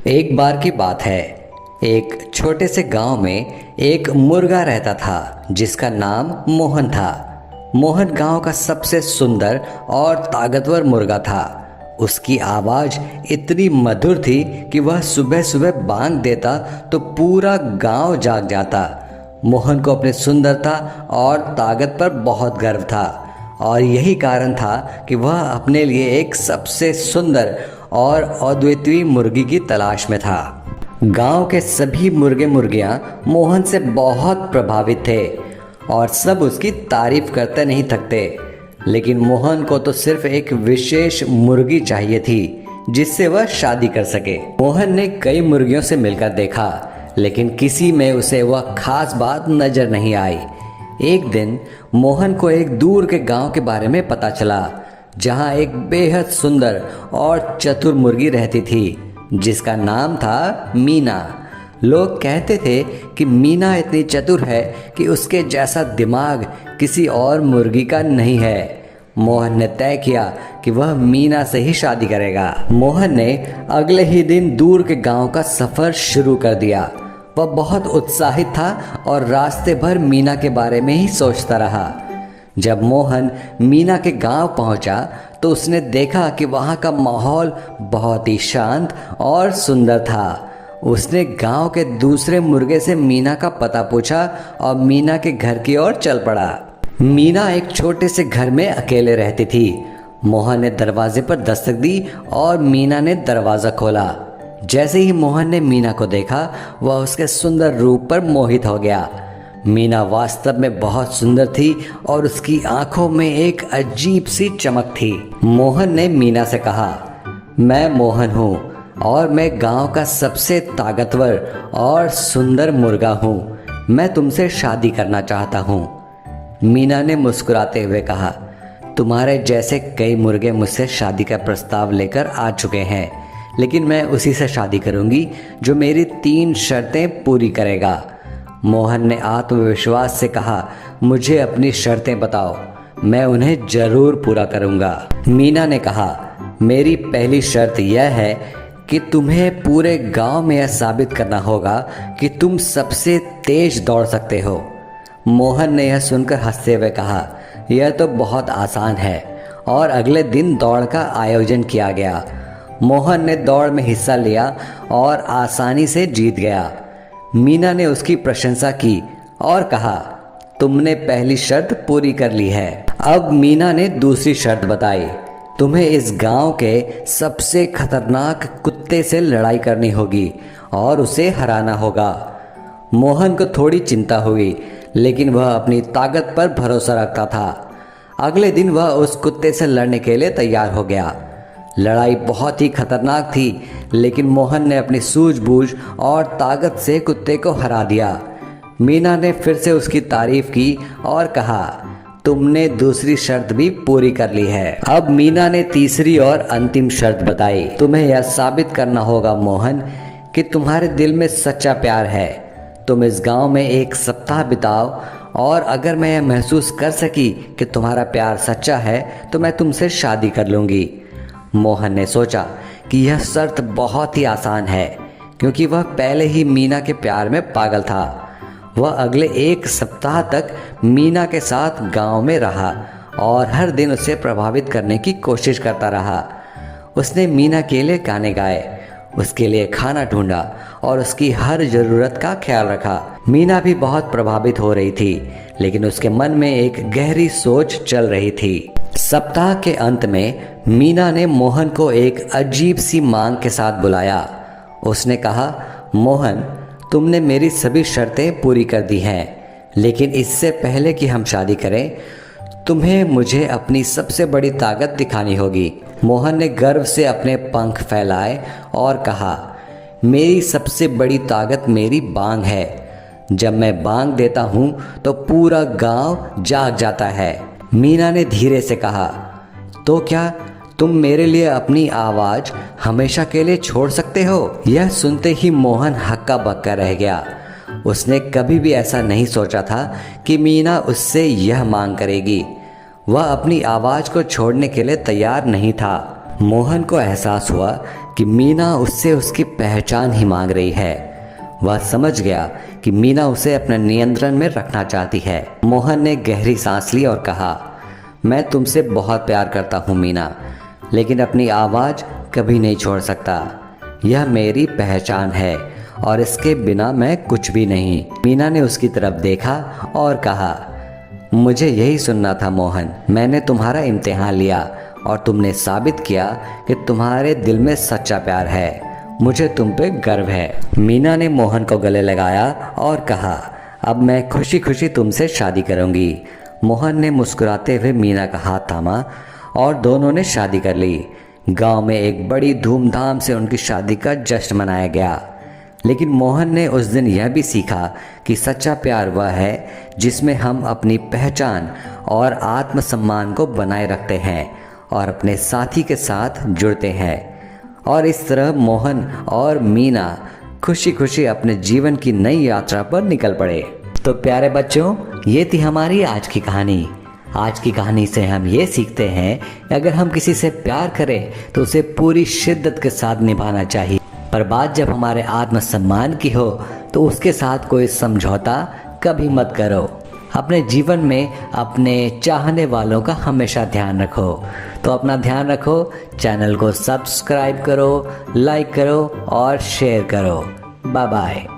एक बार की बात है। एक छोटे से गांव में एक मुर्गा रहता था जिसका नाम मोहन था। मोहन गांव का सबसे सुंदर और ताकतवर मुर्गा था। उसकी आवाज़ इतनी मधुर थी कि वह सुबह सुबह बांग देता तो पूरा गांव जाग जाता। मोहन को अपनी सुंदरता और ताकत पर बहुत गर्व था और यही कारण था कि वह अपने लिए एक सबसे सुंदर और अद्वितीय मुर्गी की तलाश में था। गांव के सभी मुर्गे मुर्गियां मोहन से बहुत प्रभावित थे और सब उसकी तारीफ करते नहीं थकते। लेकिन मोहन को तो सिर्फ एक विशेष मुर्गी चाहिए थी जिससे वह शादी कर सके। मोहन ने कई मुर्गियों से मिलकर देखा लेकिन किसी में उसे वह खास बात नजर नहीं आई। एक दिन मोहन को एक दूर के गांव के बारे में पता चला जहां एक बेहद सुंदर और चतुर मुर्गी रहती थी जिसका नाम था मीना। लोग कहते थे कि मीना इतनी चतुर है कि उसके जैसा दिमाग किसी और मुर्गी का नहीं है। मोहन ने तय किया कि वह मीना से ही शादी करेगा। मोहन ने अगले ही दिन दूर के गांव का सफर शुरू कर दिया। वह बहुत उत्साहित था और रास्ते भर मीना के बारे में ही सोचता रहा। जब मोहन मीना के गांव पहुंचा तो उसने देखा कि वहां का माहौल बहुत ही शांत और सुंदर था। उसने गांव के दूसरे मुर्गे से मीना का पता पूछा और मीना के घर की ओर चल पड़ा। मीना एक छोटे से घर में अकेले रहती थी। मोहन ने दरवाजे पर दस्तक दी और मीना ने दरवाज़ा खोला। जैसे ही मोहन ने मीना को देखा वह उसके सुंदर रूप पर मोहित हो गया। मीना वास्तव में बहुत सुंदर थी और उसकी आंखों में एक अजीब सी चमक थी। मोहन ने मीना से कहा, मैं मोहन हूँ और मैं गांव का सबसे ताकतवर और सुंदर मुर्गा हूँ। मैं तुमसे शादी करना चाहता हूँ। मीना ने मुस्कुराते हुए कहा, तुम्हारे जैसे कई मुर्गे मुझसे शादी का प्रस्ताव लेकर आ चुके हैं, लेकिन मैं उसी से शादी करूँगी जो मेरी 3 शर्तें पूरी करेगा। मोहन ने आत्मविश्वास से कहा, मुझे अपनी शर्तें बताओ, मैं उन्हें जरूर पूरा करूँगा। मीना ने कहा, मेरी पहली शर्त यह है कि तुम्हें पूरे गांव में यह साबित करना होगा कि तुम सबसे तेज दौड़ सकते हो। मोहन ने यह सुनकर हंसते हुए कहा, यह तो बहुत आसान है और अगले दिन दौड़ का आयोजन किया गया। मोहन ने दौड़ में हिस्सा लिया और आसानी से जीत गया। मीना ने उसकी प्रशंसा की और कहा, तुमने पहली शर्त पूरी कर ली है। अब मीना ने दूसरी शर्त बताई, तुम्हें इस गांव के सबसे खतरनाक कुत्ते से लड़ाई करनी होगी और उसे हराना होगा। मोहन को थोड़ी चिंता हुई लेकिन वह अपनी ताकत पर भरोसा रखता था। अगले दिन वह उस कुत्ते से लड़ने के लिए तैयार हो गया। लड़ाई बहुत ही खतरनाक थी लेकिन मोहन ने अपनी सूझबूझ और ताकत से कुत्ते को हरा दिया। मीना ने फिर से उसकी तारीफ की और कहा, तुमने दूसरी शर्त भी पूरी कर ली है। अब मीना ने तीसरी और अंतिम शर्त बताई, तुम्हें यह साबित करना होगा मोहन कि तुम्हारे दिल में सच्चा प्यार है। तुम इस गांव में 1 सप्ताह बिताओ और अगर मैं यह महसूस कर सकी कि तुम्हारा प्यार सच्चा है तो मैं तुमसे शादी कर लूँगी। मोहन ने सोचा कि यह शर्त बहुत ही आसान है क्योंकि वह पहले ही मीना के प्यार में पागल था। वह अगले 1 सप्ताह तक मीना के साथ गांव में रहा और हर दिन उसे प्रभावित करने की कोशिश करता रहा। उसने मीना के लिए गाने गाए, उसके लिए खाना ढूंढा और उसकी हर ज़रूरत का ख्याल रखा। मीना भी बहुत प्रभावित हो रही थी लेकिन उसके मन में एक गहरी सोच चल रही थी। सप्ताह के अंत में मीना ने मोहन को एक अजीब सी मांग के साथ बुलाया। उसने कहा, मोहन, तुमने मेरी सभी शर्तें पूरी कर दी हैं लेकिन इससे पहले कि हम शादी करें तुम्हें मुझे अपनी सबसे बड़ी ताकत दिखानी होगी। मोहन ने गर्व से अपने पंख फैलाए और कहा, मेरी सबसे बड़ी ताकत मेरी बांग है। जब मैं बांग देता हूँ तो पूरा गांव जाग जाता है। मीना ने धीरे से कहा, तो क्या तुम मेरे लिए अपनी आवाज़ हमेशा के लिए छोड़ सकते हो? यह सुनते ही मोहन हक्का बक्का रह गया। उसने कभी भी ऐसा नहीं सोचा था कि मीना उससे यह मांग करेगी। वह अपनी आवाज़ को छोड़ने के लिए तैयार नहीं था। मोहन को एहसास हुआ कि मीना उससे उसकी पहचान ही मांग रही है। वह समझ गया कि मीना उसे अपने नियंत्रण में रखना चाहती है। मोहन ने गहरी सांस ली और कहा, मैं तुमसे बहुत प्यार करता हूँ मीना, लेकिन अपनी आवाज़ कभी नहीं छोड़ सकता। यह मेरी पहचान है और इसके बिना मैं कुछ भी नहीं। मीना ने उसकी तरफ देखा और कहा, मुझे यही सुनना था मोहन। मैंने तुम्हारा इम्तिहान लिया और तुमने साबित किया कि तुम्हारे दिल में सच्चा प्यार है। मुझे तुम पे गर्व है। मीना ने मोहन को गले लगाया और कहा, अब मैं खुशी खुशी तुमसे शादी करूंगी। मोहन ने मुस्कुराते हुए मीना का हाथ थामा और दोनों ने शादी कर ली। गांव में एक बड़ी धूमधाम से उनकी शादी का जश्न मनाया गया। लेकिन मोहन ने उस दिन यह भी सीखा कि सच्चा प्यार वह है जिसमें हम अपनी पहचान और आत्मसम्मान को बनाए रखते हैं और अपने साथी के साथ जुड़ते हैं। और इस तरह मोहन और मीना खुशी खुशी अपने जीवन की नई यात्रा पर निकल पड़े। तो प्यारे बच्चों, ये थी हमारी आज की कहानी। आज की कहानी से हम ये सीखते हैं कि अगर हम किसी से प्यार करें तो उसे पूरी शिद्दत के साथ निभाना चाहिए, पर बात जब हमारे आत्मसम्मान की हो तो उसके साथ कोई समझौता कभी मत करो। अपने जीवन में अपने चाहने वालों का हमेशा ध्यान रखो। तो अपना ध्यान रखो, चैनल को सब्सक्राइब करो, लाइक करो और शेयर करो। Bye bye.